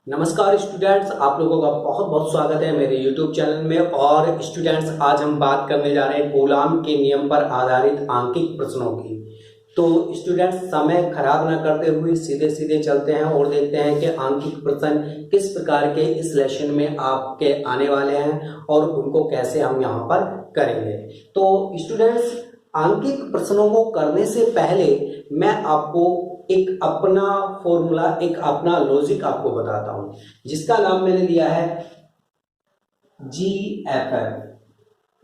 नमस्कार स्टूडेंट्स, आप लोगों का बहुत बहुत स्वागत है मेरे YouTube चैनल में। और स्टूडेंट्स, आज हम बात करने जा रहे हैं कूलाम के नियम पर आधारित आंकिक प्रश्नों की। तो स्टूडेंट्स, समय खराब ना करते हुए सीधे सीधे चलते हैं और देखते हैं कि आंकिक प्रश्न किस प्रकार के इस लेसन में आपके आने वाले हैं और उनको कैसे हम यहाँ पर करेंगे। तो स्टूडेंट्स, आंकिक प्रश्नों को करने से पहले मैं आपको एक अपना फॉर्मूला, एक अपना लॉजिक आपको बताता हूं, जिसका नाम मैंने दिया है GFF।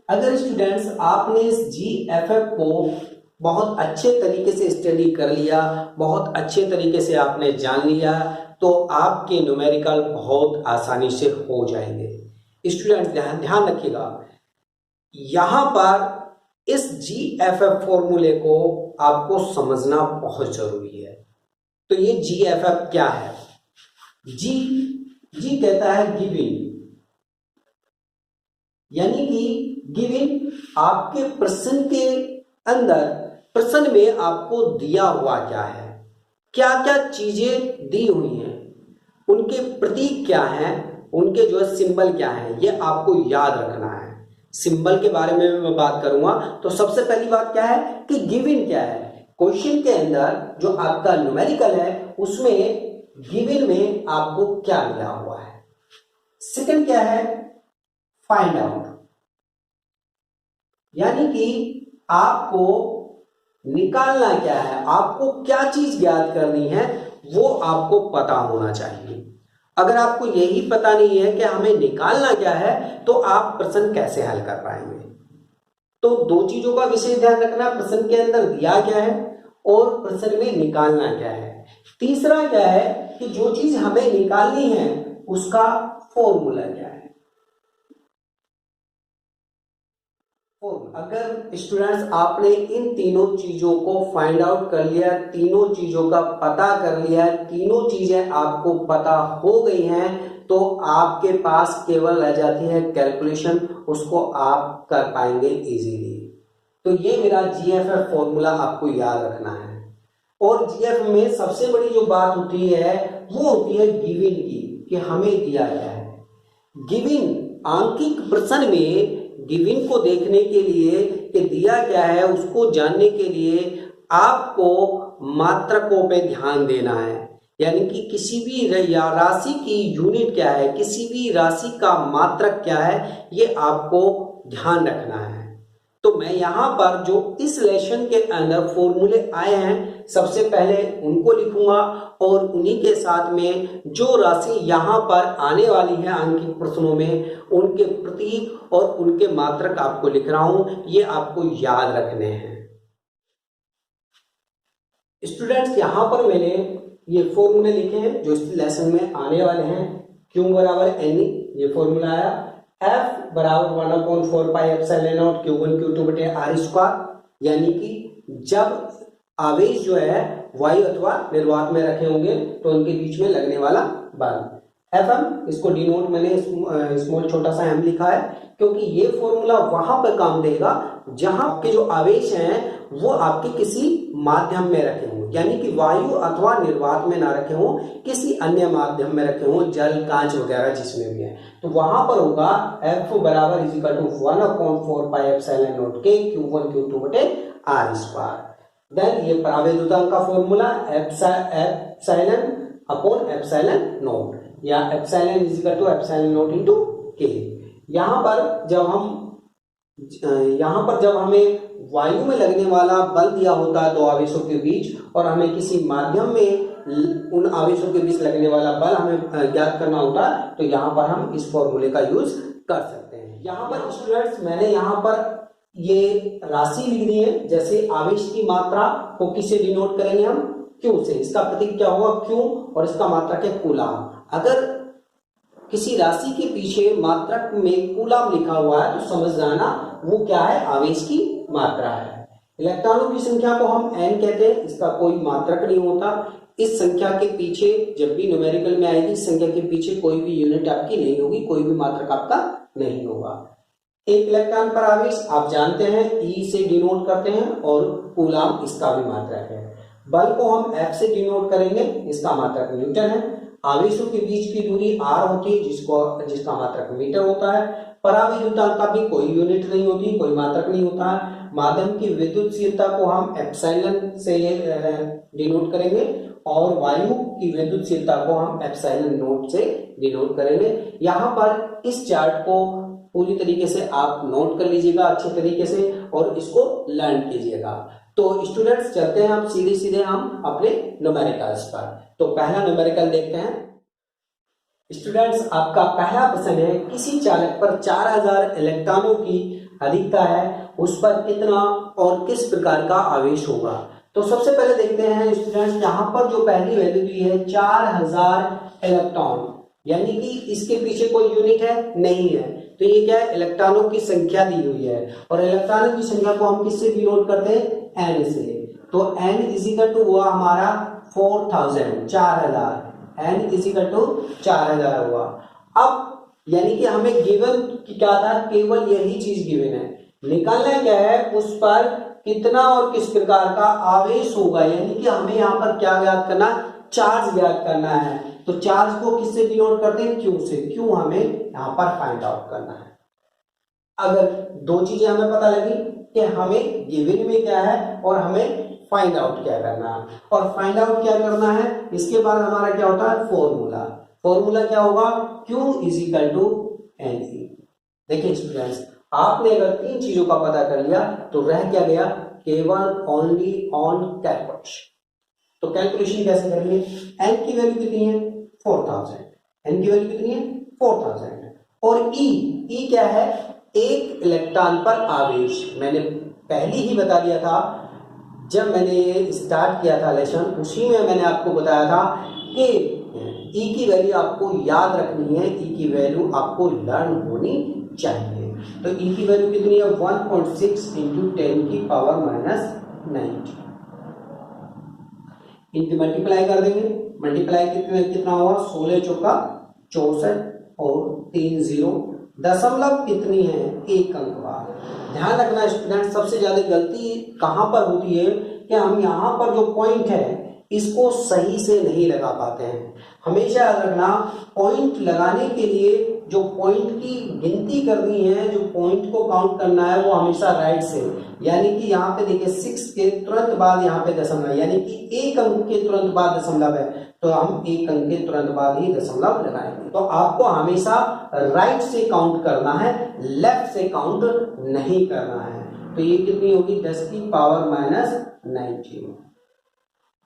अगर स्टूडेंट्स आपने इस GFF को बहुत अच्छे तरीके से स्टडी कर लिया, बहुत अच्छे तरीके से आपने जान लिया, तो आपके न्यूमेरिकल बहुत आसानी से हो जाएंगे। स्टूडेंट्स ध्यान रखिएगा, यहां पर इस GFF फॉर्मूले को आपको समझना बहुत जरूरी है। तो ये GFF क्या है? जी कहता है गिवन, यानी कि गिवन आपके प्रश्न के अंदर, प्रश्न में आपको दिया हुआ क्या है, क्या क्या चीजें दी हुई हैं, उनके प्रतीक क्या हैं, उनके जो है सिंबल क्या है, ये आपको याद रखना है। सिंबल के बारे में मैं बात करूंगा। तो सबसे पहली बात क्या है कि गिवन क्या है। क्वेश्चन के अंदर जो आपका न्यूमेरिकल है उसमें गिवन में आपको क्या मिला हुआ है। सेकंड क्या है, फाइंड आउट, यानी कि आपको निकालना क्या है, आपको क्या चीज ज्ञात करनी है, वो आपको पता होना चाहिए। अगर आपको यही पता नहीं है कि हमें निकालना क्या है, तो आप प्रश्न कैसे हल कर पाएंगे। तो दो चीजों का विशेष ध्यान रखना, प्रश्न के अंदर दिया क्या है और प्रश्न में निकालना क्या है। तीसरा क्या है कि जो चीज हमें निकालनी है उसका फॉर्मूला क्या है। अगर स्टूडेंट्स आपने इन तीनों चीजों को फाइंड आउट कर लिया, तीनों चीजों का पता कर लिया, तीनों चीजें आपको पता हो गई हैं, तो आपके पास केवल रह जाती है कैलकुलेशन, उसको आप कर पाएंगे इजीली। तो ये मेरा GFF फॉर्मूला आपको याद रखना है। और GFF में सबसे बड़ी जो बात होती है वो होती है गिवन की, कि हमें दिया गया है। गिवन आंकिक प्रश्न में गिवन को देखने के लिए कि दिया क्या है, उसको जानने के लिए आपको मात्रकों पे ध्यान देना है। यानी कि किसी भी राशि की यूनिट क्या है, किसी भी राशि का मात्रक क्या है, ये आपको ध्यान रखना है। तो मैं यहां पर जो इस लेसन के अंदर फॉर्मूले आए हैं, सबसे पहले उनको लिखूंगा और उन्हीं के साथ में जो राशि यहां पर आने वाली है आंकिक प्रश्नों में, उनके प्रतीक और उनके मात्रक आपको लिख रहा हूं, ये आपको याद रखने हैं। स्टूडेंट्स, यहां पर मैंने ये फॉर्मूले लिखे हैं जो इस लेसन में आने वाले हैं। Q बराबर NE, ये फॉर्मूला आया। F बराबर 1/4 pi epsilon not Q1 Q2 बटे R स्क्वायर, यानी कि जब आवेश जो है वायु अथवा निर्वात में रखे होंगे तो उनके बीच में लगने वाला बल। FM, इसको डिनोट मैंने स्मॉल छोटा सा m लिखा है, क्योंकि ये फॉर्मूला वहां पर काम देगा जहां आपके जो आवेश हैं वो आपके किसी माध्यम में रखे हों, यानी कि वायु अथवा निर्वात में ना रखे हों, किसी अन्य माध्यम में रखे हों, जल, कांच वगैरह जिसमें भी है, तो वहां पर होगा F बराबर = 1/4 pi epsilon not K Q1 Q2 बटे R स्क्वायर। देन ये प्रावेदुतांक का formula epsilon upon epsilon naught, या epsilon epsilon naught into K। यहाँ पर जब हमें वायु में लगने वाला बल दिया होता है दो आवेशों के बीच, और हमें किसी माध्यम में उन आवेशों के बीच लगने वाला बल हमें ज्ञात करना होता है, तो यहाँ पर हम इस फॉर्मूले का यूज कर सकते हैं। यहाँ पर स्टूडेंट्स मैंने यहाँ पर ये राशि लिख दी है। जैसे आवेश की मात्रा को किससे डिनोट करेंगे हम? Q से। इसका प्रतीक क्या होगा? Q, और इसका मात्रक है कूलाम। अगर किसी राशि के पीछे मात्रक में कूलाम लिखा हुआ है तो समझ जाना वो क्या है, आवेश की मात्रा है। इलेक्ट्रॉनों की संख्या को हम n कहते हैं, इसका कोई मात्रक नहीं होता। इस संख्या के पीछे जब भी न्यूमेरिकल में आएगी, इस संख्या के पीछे कोई भी यूनिट आपकी नहीं होगी, कोई भी मात्रक आपका नहीं होगा। एक इलेक्ट्रॉन पर आवेश आप जानते हैं E से डिनोट करते हैं, और कूलाम इसका भी मात्रक है। बल को हम F से डिनोट करेंगे, इसका मात्रक न्यूटन है। आवेशों के बीच की दूरी r होती है, जिसका मात्रक मीटर होता है। परावैद्युतांक का भी कोई यूनिट नहीं होती, कोई मात्रक नहीं होता है। माध्यम की विद्युतशीलता को हम एप्सिलॉन से डिनोट करेंगे और वायु की विद्युतशीलता को हम एप्सिलॉन नोट से डिनोट करेंगे। यहाँ पर इस चार्ट को पूरी तरीके से आप नोट कर लीजिएगा अच्छे तरीके से और इसको लर्न कीजिएगा। तो स्टूडेंट्स चलते हैं हम सीधे हम अपने न्यूमेरिकल्स पर। तो पहला न्यूमेरिकल देखते हैं। स्टूडेंट्स आपका पहला प्रश्न है, किसी चालक पर 4000 इलेक्ट्रॉनों की अधिकता है, उस पर कितना और किस प्रकार का आवेश होगा। तो सबसे पहले देखते हैं स्टूडेंट्स, यहाँ पर जो पहली वैल्यू दी है 4000 इलेक्ट्रॉन, यानी कि इसके पीछे कोई यूनिट है नहीं है, तो ये क्या है, इलेक्ट्रॉनों की संख्या दी हुई है और इलेक्ट्रॉनों की संख्या को हम किससे डिनोट करते हैं, n से। तो n इजिकल टू हुआ हमारा 4000, 4000, n इजिकल टू 4000 हुआ। अब यानी कि हमें गिवन क्या था, केवल यही चीज गिवन है, निकालना क्या है, उस पर कितना और किस प्रकार का आवेश होगा, यानी कि हमें यहाँ पर क्या ज्ञात करना, चार्ज ज्ञात करना है। तो चार्ज को किससे डिनोट करते हैं, क्यू से। क्यू हमें यहाँ पर फाइंड आउट करना है। अगर दो चीजें हमें पता लगी कि हमें गिवन में क्या है और हमें फाइंड आउट क्या करना है, और फाइंड आउट क्या करना है, इसके बाद हमारा क्या होता है, फॉर्मूला क्या होगा, Q इजिकल टू NE। देखिए स्टूडेंट्स, आपने अगर तीन चीजों का पता कर लिया तो रह क्या गया, केवल ओनली ऑन कैलकुलेशन। तो कैलकुलेशन कैसे करेंगे, n की वैल्यू कितनी है, 4000, n की वैल्यू कितनी है, 4000 है, और E क्या है, एक इलेक्ट्रॉन पर आवेश। मैंने पहले ही बता दिया था, जब मैंने ये स्टार्ट किया था लेसन, उसी में मैंने आपको बताया था कि E की वैल्यू आपको याद रखनी है, E की वैल्यू आपको लर्न होनी चाहिए। तो E की वैल्यू कितनी है, 1.6 इंटू 10 की पावर -90। इनकी मल्टीप्लाई कर देंगे, मल्टीप्लाई कितना होगा, 16 चौका 64 और 3 0, दशमलव कितनी है, एक अंक बाद। ध्यान रखना स्टूडेंट, सबसे ज्यादा गलती कहां पर होती है कि हम यहाँ पर जो पॉइंट है इसको सही से नहीं लगा पाते हैं। हमेशा याद रखना, पॉइंट लगाने के लिए जो पॉइंट की गिनती करनी है, जो पॉइंट को काउंट करना है, वो हमेशा राइट से, यानी कि यहाँ पे देखिए 6 के तुरंत बाद यहाँ पे दशमलव, यानी कि एक अंक के तुरंत बाद दशमलव है, तो हम एक अंक के तुरंत बाद ही दशमलव लगाएंगे। तो आपको हमेशा राइट से काउंट करना है, लेफ्ट से काउंट नहीं करना है। तो ये कितनी होगी, 10 की पावर -90।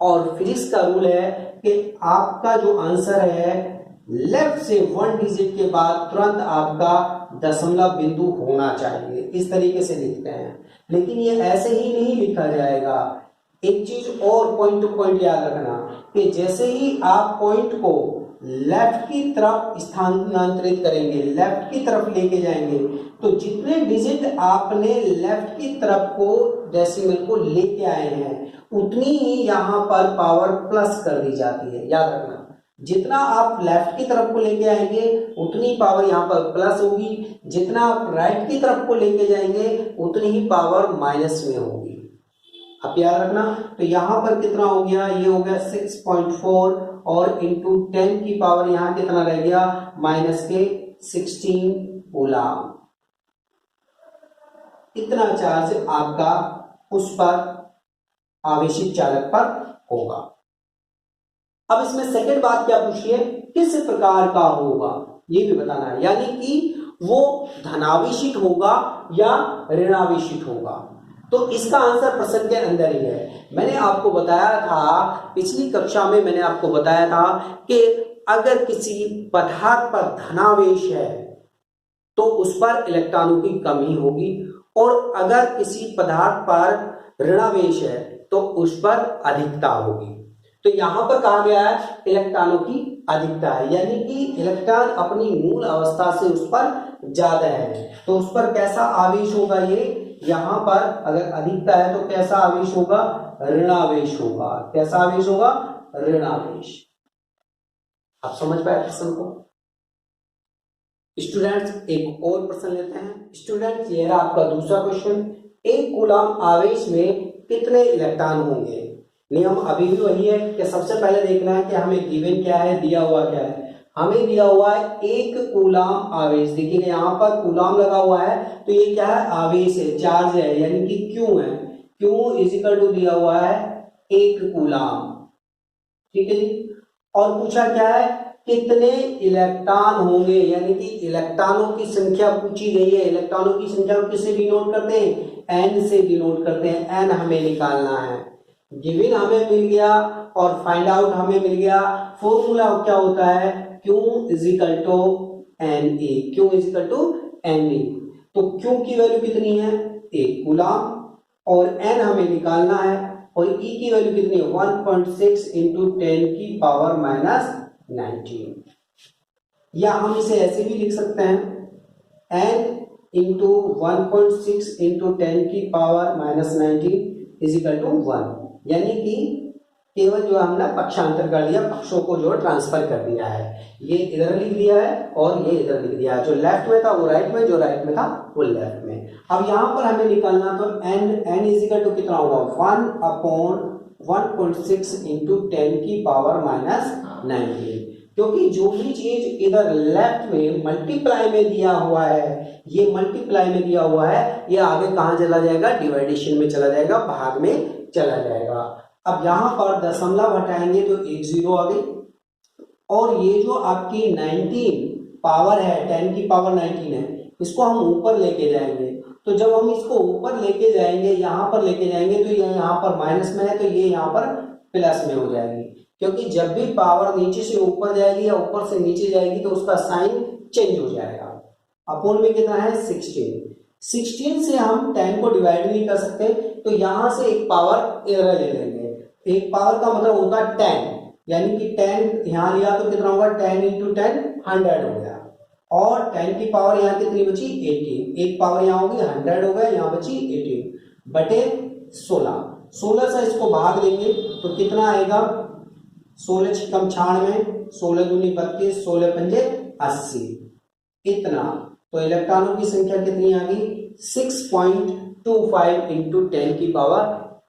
और फिजिक्स का रूल है कि आपका जो आंसर है लेफ्ट से 1 डिजिट के बाद तुरंत आपका दशमलव बिंदु होना चाहिए। इस तरीके से लिखते हैं, लेकिन ये ऐसे ही नहीं लिखा जाएगा। एक चीज और पॉइंट टू पॉइंट याद रखना कि जैसे ही आप पॉइंट को लेफ्ट की तरफ स्थानांतरित करेंगे, लेफ्ट की तरफ लेके जाएंगे, तो जितने डिजिट आपने लेफ्ट की तरफ को डेसिमल को लेके आए हैं, उतनी ही यहाँ पर पावर प्लस कर दी जाती है। याद रखना, जितना आप लेफ्ट की तरफ को लेके आएंगे उतनी पावर यहाँ पर प्लस होगी, जितना आप राइट की तरफ को लेके जाएंगे उतनी ही पावर माइनस में होगी। आप याद रखना, तो यहाँ पर कितना हो गया, ये हो गया 6.4 और इंटू 10 की पावर यहाँ कितना रह गया, -16 कूलम। इतना चार्ज आपका उस पर आवेशित चालक पर होगा। अब इसमें सेकंड बात क्या पूछी है, किस प्रकार का होगा, ये भी बताना है, यानी कि वो धनावेशित होगा या ऋणावेशित होगा। तो इसका आंसर प्रश्न के अंदर ही है। मैंने आपको बताया था, पिछली कक्षा में मैंने आपको बताया था कि अगर किसी पदार्थ पर धनावेश है तो उस पर इलेक्ट्रॉनों की कमी होगी, और अगर किसी पदार्थ पर ऋणावेश है तो उस पर अधिकता होगी। तो यहां पर कहा गया है इलेक्ट्रॉनों की अधिकता है, यानी कि इलेक्ट्रॉन अपनी मूल अवस्था से उस पर ज्यादा है, तो उस पर कैसा आवेश होगा, ये यहां पर अगर अधिकता है तो कैसा आवेश होगा, ऋणावेश होगा। कैसा आवेश होगा, ऋणावेश। आप समझ पाए प्रश्न को स्टूडेंट्स? एक और प्रश्न लेते हैं स्टूडेंट्स, ये रहा आपका दूसरा क्वेश्चन। एक कूलम आवेश में कितने इलेक्ट्रॉन होंगे, नियम अभी भी वही है कि सबसे पहले देखना है कि हमें गिवन क्या है, दिया हुआ क्या है। हमें दिया हुआ है 1 कूलाम आवेश। देखिए यहाँ पर कूलाम लगा हुआ है तो ये क्या है, आवेश है, चार्ज है, यानी कि क्यू है। क्यू इज इक्वल टू दिया हुआ है 1 कूलाम, ठीक है जी। और पूछा क्या है, कितने इलेक्ट्रॉन होंगे, यानी कि इलेक्ट्रॉनों की संख्या पूछी गई है। इलेक्ट्रॉनों की संख्या को किससे डिनोट करते हैं, एन से डिनोट करते हैं। एन हमें निकालना है, गिवन हमें मिल गया और फाइंड आउट हमें मिल गया। फॉर्मूला क्या होता है, Q is equal to N A, Q is equal to N A. तो Q की वैल्यू कितनी है, 1 कूलाम, और एन हमें निकालना है, और E की वैल्यू कितनी है, 1.6 इंटू 10 की पावर माइनस 19। या हम इसे ऐसे भी लिख सकते हैं, n इंटू 1.6 इंटू 10 की power minus 19 is equal to 1, यानी कि केवल जो हमने पक्षांतर कर दिया, पक्षों को जो ट्रांसफर कर दिया है। ये इधर लिख दिया है और ये इधर लिख दिया है। जो लेफ्ट में था वो राइट में, जो राइट में था वो लेफ्ट में। अब यहाँ पर हमें निकालना, तो n इज इक्वल टू कितना होगा, 1/1.6 इंटू 10 की पावर माइनस 19, क्योंकि जो भी चीज इधर लेफ्ट में मल्टीप्लाई में दिया हुआ है, ये मल्टीप्लाई में दिया हुआ है, ये आगे कहां चला जाएगा, डिवाइडेशन में चला जाएगा, भाग में चला जाएगा। अब यहां पर दशमलव हटाएंगे तो 1 0 आ गई, और ये जो आपकी 19 पावर है, 10 की पावर 19 है, इसको हम ऊपर लेके जाएंगे। तो जब हम इसको ऊपर लेके जाएंगे, यहां पर लेके जाएंगे, तो ये यहां पर माइनस में है, तो ये यहां पर प्लस में हो जाएगी, क्योंकि जब भी पावर नीचे से ऊपर जाएगी या ऊपर से नीचे जाएगी तो उसका साइन चेंज हो जाएगा। अपोन में कितना है, 16 से हम 10 को डिवाइड नहीं कर सकते, तो यहां से एक पावर इधर ले लेंगे। एक पावर का मतलब होता है 10, यानी कि 10 यहां लिया तो कितना होगा, 10 इंटू 10 100 हो गया, और 10 की पावर यहाँ कितनी बची, 18। एक पावर यहाँ होगी 100 हो गया, यहाँ बची 18 बटे 16 से इसको भाग लेंगे तो कितना आएगा, 16 छिकम 96, 16 दूनी 32, 16 पंजे 80, इतना। तो इलेक्ट्रॉनों की संख्या कितनी आ गई, 6.25 इंटू 10 की पावर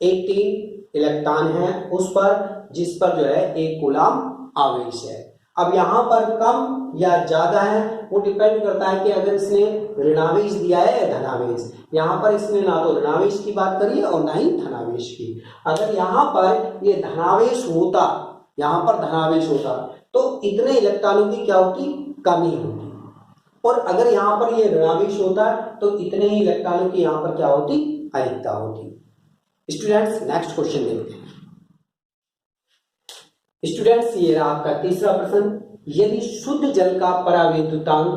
18 इलेक्ट्रॉन है उस पर, जिस पर जो है 1 कूलाम आवेश है। अब यहाँ पर कम या ज्यादा है वो डिपेंड करता है कि अगर इसने ऋणावेश दिया है या धनावेश। यहाँ पर इसने ना तो ऋणावेश की बात करी है और ना ही धनावेश की। अगर यहाँ पर ये धनावेश होता, यहाँ पर धनावेश होता तो इतने इलेक्ट्रॉनों की क्या होती, कमी होती, और अगर यहाँ पर ये ऋणावेश होता तो इतने ही इलेक्ट्रॉनों की यहाँ पर क्या होती, अधिकता होती। स्टूडेंट्स नेक्स्ट क्वेश्चन देखते हैं। स्टूडेंट्स ये रहा आपका तीसरा प्रश्न, यदि शुद्ध जल का परावैद्युतांक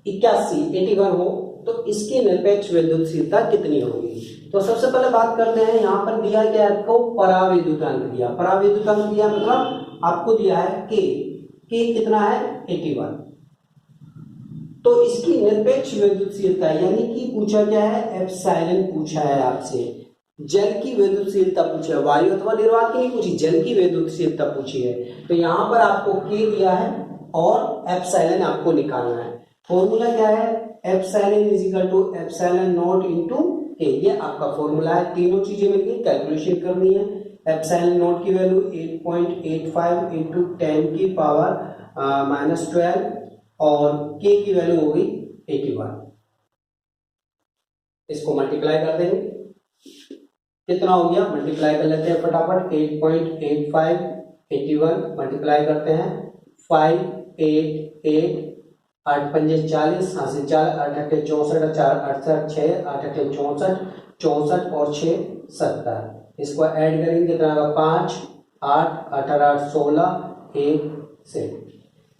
81 हो तो इसकी निरपेक्ष वैद्युतशीलता कितनी होगी। तो सबसे पहले बात करते हैं, यहाँ पर दिया क्या है आपको, परावैद्युतांक दिया। परावैद्युतांक दिया मतलब आपको दिया है के कितना है, 81। तो इसकी निरपेक्ष वैद्युतशीलता यानी कि पूछा क्या है, एप्सिलॉन पूछा है आपसे। जल की वैद्युतशीलता पूछा है, वायु अथवा निर्वात की नहीं पूछी, जल की वैद्युतशीलता पूछी है। तो यहाँ पर आपको के दिया है और एप्सिलॉन आपको निकालना है। फॉर्मूला क्या है, epsilon is equal to epsilon naught into K, ये आपका फॉर्मूला है। तीनों चीजें मिलकर कैलकुलेशन करनी है। एप्सिलॉन नॉट की वैल्यू 8.85 इंटू 10 की पावर माइनस 12, और के की वैल्यू हो गई 81। इसको मल्टीप्लाई कर देंगे, कितना हो गया, मल्टीप्लाई कर लेते हैं फटाफट। 8.85 81 मल्टीप्लाई करते हैं, 5 8 8 8 पंजे 40, 4 से 4 8 8 64, 4 68 6 8 8 64 64 और 6 70। इसको ऐड करेंगे कितना होगा, 5 8 18 16 1 से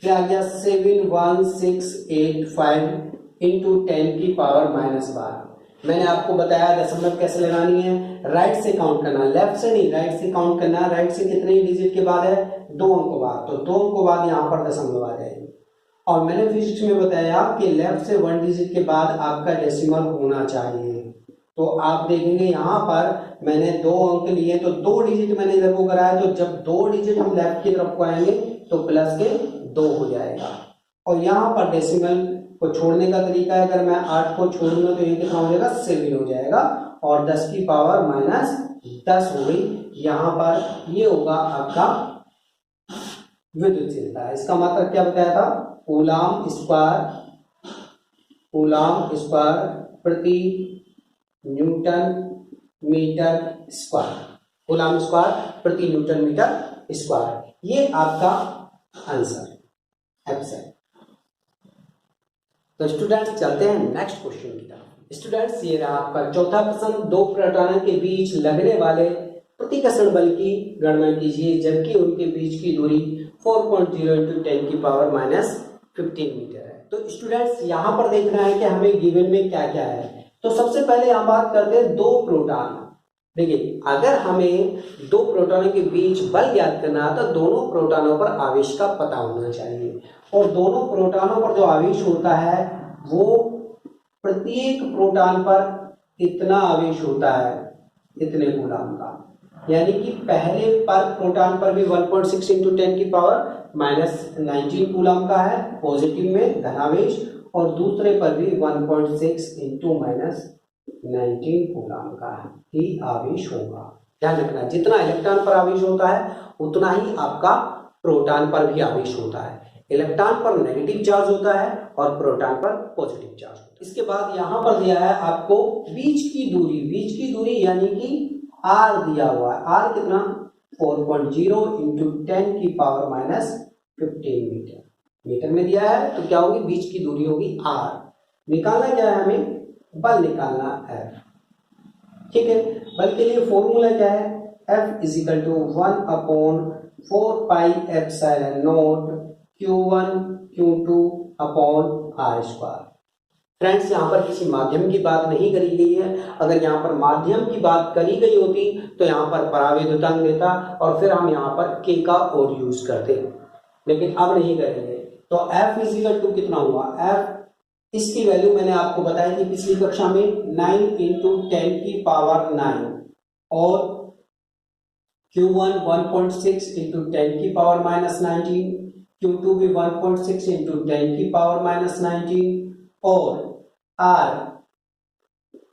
क्या आ गया, 71685 इंटू 10 की पावर माइनस 12। मैंने आपको बताया दशमलव कैसे लगानी है, राइट से काउंट करना, लेफ्ट से नहीं, राइट से काउंट करना। राइट से कितने डिजिट के बाद है, 2 अंकों बाद, तो 2 अंकों बाद यहाँ पर दशमलव आ जाएगी। और मैंने फिजिक्स में बताया कि लेफ्ट से 1 डिजिट के बाद आपका डेसिमल होना चाहिए। तो आप देखेंगे यहाँ पर मैंने 2 अंक लिए, तो 2 डिजिट मैंने इधर को कराया, तो जब 2 डिजिट हम लेफ्ट की तरफ को आएंगे तो प्लस के 2 हो जाएगा। और यहाँ पर डेसिमल को छोड़ने का तरीका है, अगर मैं 8 को छोड़ूंगा तो ये कितना हो जाएगा, 7 हो जाएगा, और 10 की पावर माइनस 10 हो गई। यहाँ पर ये होगा आपका विद्युतशीलता। इसका मतलब क्या बताया था, कूलाम स्क्वायर प्रति newton metre square, coulomb square प्रति न्यूटन मीटर स्क्वायर, ये आपका आंसर है। तो स्टूडेंट्स चलते हैं नेक्स्ट क्वेश्चन की तरफ। स्टूडेंट्स ये रहा आपका चौथा प्रश्न, दो प्रोटॉनों के बीच लगने वाले प्रतिकर्षण बल की गणना कीजिए जबकि उनके बीच की दूरी 4.0 × 10⁻⁻15 मीटर है। तो स्टूडेंट्स यहाँ पर देखना है कि हमें गिवन में क्या क्या है। तो सबसे पहले हम बात करते हैं दो प्रोटॉन। देखिए, अगर हमें दो प्रोटॉनों के बीच बल ज्ञात करना है तो दोनों प्रोटॉनों पर आवेश का पता होना चाहिए, और दोनों प्रोटॉनों पर जो आवेश होता है वो प्रत्येक प्रोटॉन पर इतना आवेश होता है, इतने कूलम का, यानी कि पहले पर प्रोटॉन पर भी 1.6 × 10⁻⁻19 कूलम का है पॉजिटिव में धनावेश, और दूसरे पर भी 1.6 × -19 कूलम का ही आवेश होगा। ध्यान रखना, जितना इलेक्ट्रॉन पर आवेश होता है उतना ही आपका प्रोटॉन पर भी आवेश होता है। इलेक्ट्रॉन पर नेगेटिव चार्ज होता है और प्रोटॉन पर पॉजिटिव चार्ज होता है। इसके बाद यहाँ पर दिया है आपको बीच की दूरी यानी कि R दिया हुआ है। R कितना, 4.0 × 10⁻⁻15 मीटर में दिया है। तो क्या होगी, बीच की दूरी होगी R। निकालना क्या है, हमें बल निकालना है। ठीक है, बल के लिए फॉर्मूला क्या है, F = 1/4πε0 Q1 Q2/R²। फ्रेंड्स, यहाँ पर किसी माध्यम की बात नहीं करी गई है। अगर यहाँ पर माध्यम की बात करी गई होती तो यहाँ पर पराविद्युतांक देता और फिर हम यहाँ पर K का और यूज करते, लेकिन अब नहीं करेंगे। तो F = कितना हुआ, F इसकी वैल्यू मैंने आपको बताई थी पिछली कक्षा में, 9 × 10⁹ और Q1 1.6 × 10⁻⁻19, Q2 भी 1.6 × 10⁻⁻19 और R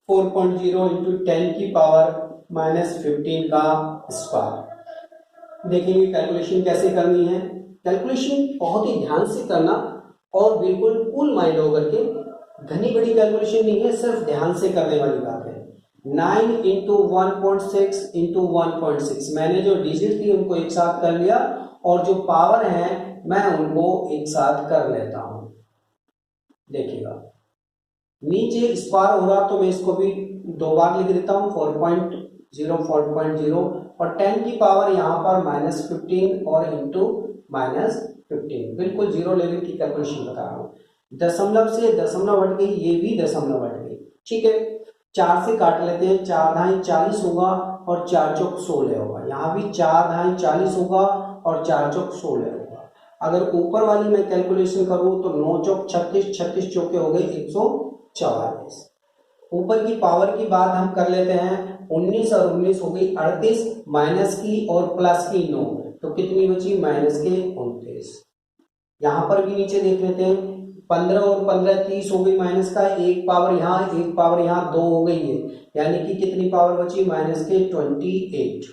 4.0 × 10⁻⁻15 का स्क्वायर। देखेंगे कैलकुलेशन कैसे करनी है। कैलकुलेशन बहुत ही ध्यान से करना और बिल्कुल कूल माइंड होकर के, घनी बड़ी कैलकुलेशन नहीं है, सिर्फ ध्यान से करने वाली बात है। 9 × 1.6 × 1.6 मैंने जो डिजिट थी उनको एक साथ कर लिया और जो पावर है मैं उनको एक साथ कर लेता हूं। देखिएगा, नीचे स्क्वायर हो रहा तो मैं इसको भी दो बार लिख देता हूं, 4.0 और 10 की पावर यहाँ पर -15 और इंटू -15, बिल्कुल जीरो लेवल की कैलकुलेशन बता रहा हूँ। दशमलव से दशमलव हट गई, ये भी दशमलव हट गई। ठीक है, 4 से काट लेते हैं, 4 × 40 होगा और 4 × 16 होगा। यहाँ भी 4 × 40 होगा और 4 × 16 होगा। अगर ऊपर वाली मैं कैलकुलेशन करूँ तो 9 × 36, 36 चौके हो गए 144। ऊपर की पावर की बात हम कर लेते हैं, 19 और 19 हो गई 38, माइनस की और प्लस की 9, तो कितनी बची, -29। यहाँ पर भी नीचे देख लेते हैं, 15 और 15 30 हो गई माइनस का, एक पावर यहाँ एक पावर यहाँ 2 हो गई है, यानी कि कितनी पावर बची, -28।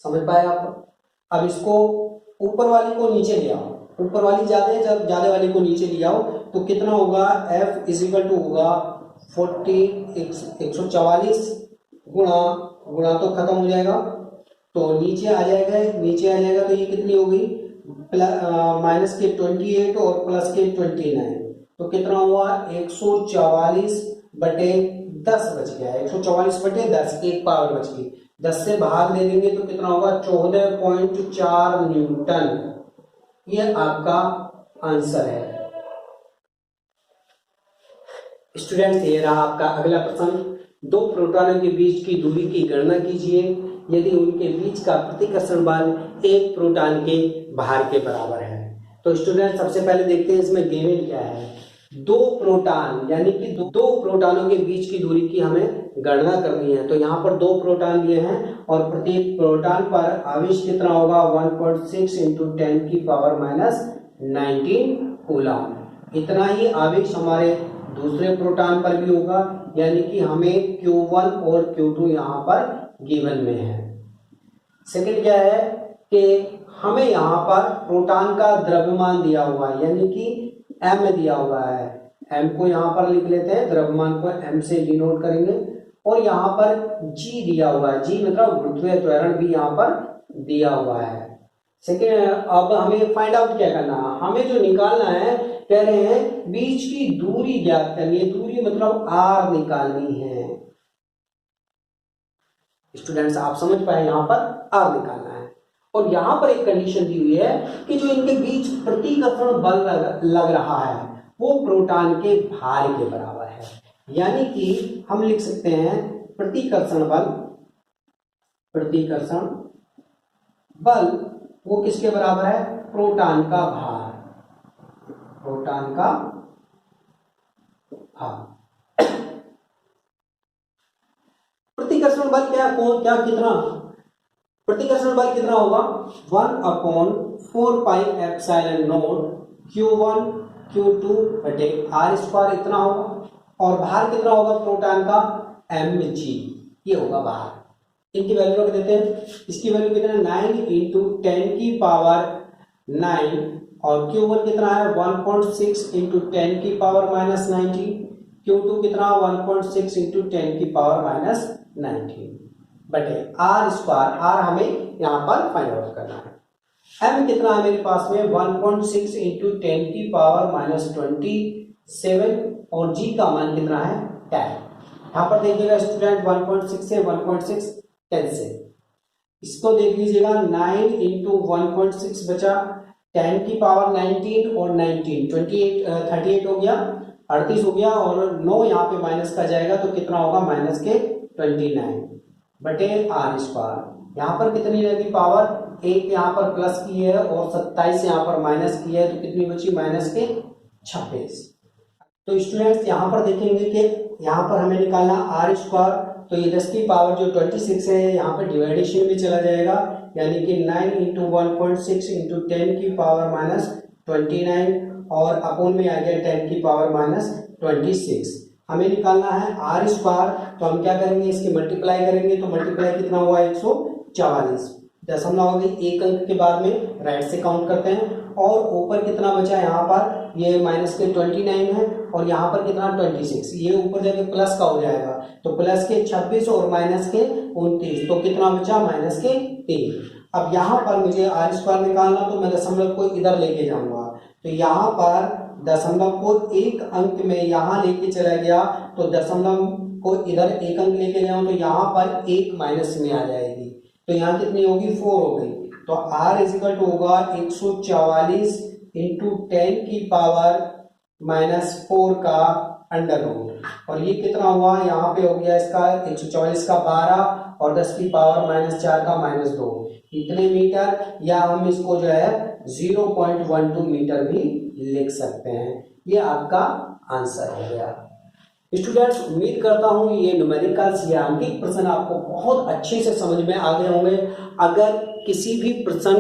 समझ पाए आप। अब इसको ऊपर वाली को नीचे ले आओ, ऊपर वाली ज्यादा है, जब ज्यादा वाली को नीचे ले आओ तो कितना होगा, F = होगा 144 गुणा तो खत्म हो जाएगा, तो नीचे आ जाएगा तो ये कितनी हो गई, माइनस के 28 और प्लस के 29, तो कितना हुआ 144/10 बच गया, 144/10, एक पावर बच गई, 10 से भाग दे देंगे तो कितना होगा 14.4 न्यूटन। ये आपका आंसर है। स्टूडेंट्स, ये रहा आपका अगला प्रश्न, दो प्रोटॉनों के बीच की दूरी की गणना कीजिए यदि उनके बीच का प्रतिकर्षण बल एक प्रोटॉन के भार के बराबर है। तो स्टूडेंट सबसे पहले देखते हैं इसमें गिवन क्या है। दो प्रोटॉन यानी कि दो प्रोटॉनों के बीच की दूरी की हमें गणना करनी है। तो यहाँ पर दो प्रोटॉन लिए हैं और प्रत्येक प्रोटॉन पर आवेश कितना होगा, 1.6 × 10⁻⁻19 कूलम। इतना ही आवेश हमारे दूसरे प्रोटॉन पर भी होगा, यानी कि हमें Q1 और Q2 यहाँ पर गिवन में है। सेकंड क्या है कि हमें यहाँ पर प्रोटॉन का द्रव्यमान दिया हुआ है, यानी कि m दिया हुआ है। m को यहाँ पर लिख लेते हैं, द्रव्यमान को m से डिनोट करेंगे। और यहाँ पर g दिया हुआ है, g मतलब गुरुत्वीय त्वरण भी यहाँ पर दिया हुआ है। सेकेंड, अब हमें फाइंड आउट क्या करना है, हमें जो निकालना है, कह रहे हैं बीच की दूरी ज्ञात करनी है। दूरी मतलब r निकालनी है। स्टूडेंट्स आप समझ पाए, यहाँ पर r निकालना है। और यहाँ पर एक कंडीशन दी हुई है कि जो इनके बीच प्रतिकर्षण बल लग रहा है वो प्रोटॉन के भार के बराबर है। यानी कि हम लिख सकते हैं प्रतिकर्षण बल वो किसके बराबर है, प्रोटॉन का भार, प्रतिकर्षण बल प्रतिकर्षण बल कितना होगा, 1/4 pi epsilon not Q1 Q2 बटे r², इतना होगा। और भार कितना होगा प्रोटॉन का, mg, ये होगा भार। इनकी वैल्यू रख देते हैं, इसकी वैल्यू कितना है 9 × 10⁹ और Q1 कितना है 1.6 × 10⁻⁹, Q2 कितना 1.6 × 10⁻⁹ बटे r²। r हमें यहाँ पर फाइंड आउट करना है। m कितना है मेरे पास में 1.6 × 10⁻27 और g का मान कितना है 10। यहाँ पर देखिएगा स्टूडेंट 1.6 से 1.6 10 से, इसको देख लीजिएगा 9 × 1.6 बचा 10⁻19 और 19 38 हो गया, 38 हो गया। और 9 यहाँ पे माइनस का जाएगा तो कितना होगा माइनस के 29 बटे r²। यहाँ पर कितनी रहेगी पावर, एक यहाँ पर प्लस की है और 27 यहाँ पर माइनस की है, तो कितनी बची माइनस के 26। तो स्टूडेंट्स यहाँ पर देखेंगे कि यहाँ पर हमें निकालना r², तो ये 10 की पावर जो 26 है यहाँ पर डिवाइडेशन में चला जाएगा, यानी कि 9 × 1.6 × 10⁻29 और अपोन में आ गया 10⁻26। हमें निकालना है r², तो हम क्या करेंगे इसकी मल्टीप्लाई करेंगे, तो मल्टीप्लाई कितना हुआ 144, दशमलव हो गई, एक अंक के बाद में राइट से काउंट करते हैं। और ऊपर कितना बचा यहाँ पर, ये माइनस के 29 है और यहाँ पर कितना 26, ये ऊपर जाके प्लस का हो जाएगा, तो प्लस के 26 और माइनस के 29, तो कितना बचा माइनस के 3। अब यहाँ पर मुझे r² निकालना, तो मैं दशमलव को इधर लेके जाऊंगा, तो यहाँ पर दशमलव को एक अंक में यहाँ लेके चला गया, तो दशमलव को इधर एक अंक लेके जाऊं तो यहाँ पर एक माइनस में आ जाएगी, तो यहाँ कितनी होगी 4 हो गई। तो r इक्वल टू होगा 144 × 10⁻⁻4 का अंडर रूट, और ये कितना हुआ यहाँ पे हो गया इसका 144 का 12 और 10 की पावर -4 का -2, इतने मीटर, या हम इसको जो है 0.12 मीटर भी लिख सकते हैं। ये आपका आंसर हो गया। स्टूडेंट्स उम्मीद करता हूं ये न्यूमेरिकल्स या अंकित प्रश्न आपको बहुत अच्छे से समझ में आ गए होंगे। अगर किसी भी प्रश्न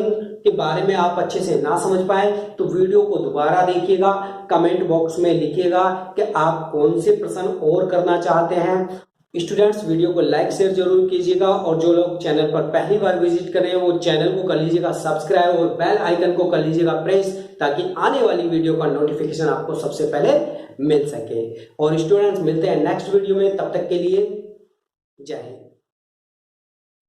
के बारे में आप अच्छे से ना समझ पाए तो वीडियो को दोबारा देखिएगा, कमेंट बॉक्स में लिखिएगा कि आप कौन से प्रश्न और करना चाहते हैं। स्टूडेंट्स वीडियो को लाइक शेयर जरूर कीजिएगा, और जो लोग चैनल पर पहली बार विजिट कर रहे हैं वो चैनल को कर लीजिएगा सब्सक्राइब और बेल आइकन को कर लीजिएगा प्रेस, ताकि आने वाली वीडियो का नोटिफिकेशन आपको सबसे पहले मिल सके। और स्टूडेंट्स मिलते हैं नेक्स्ट वीडियो में, तब तक के लिए जय हिंद।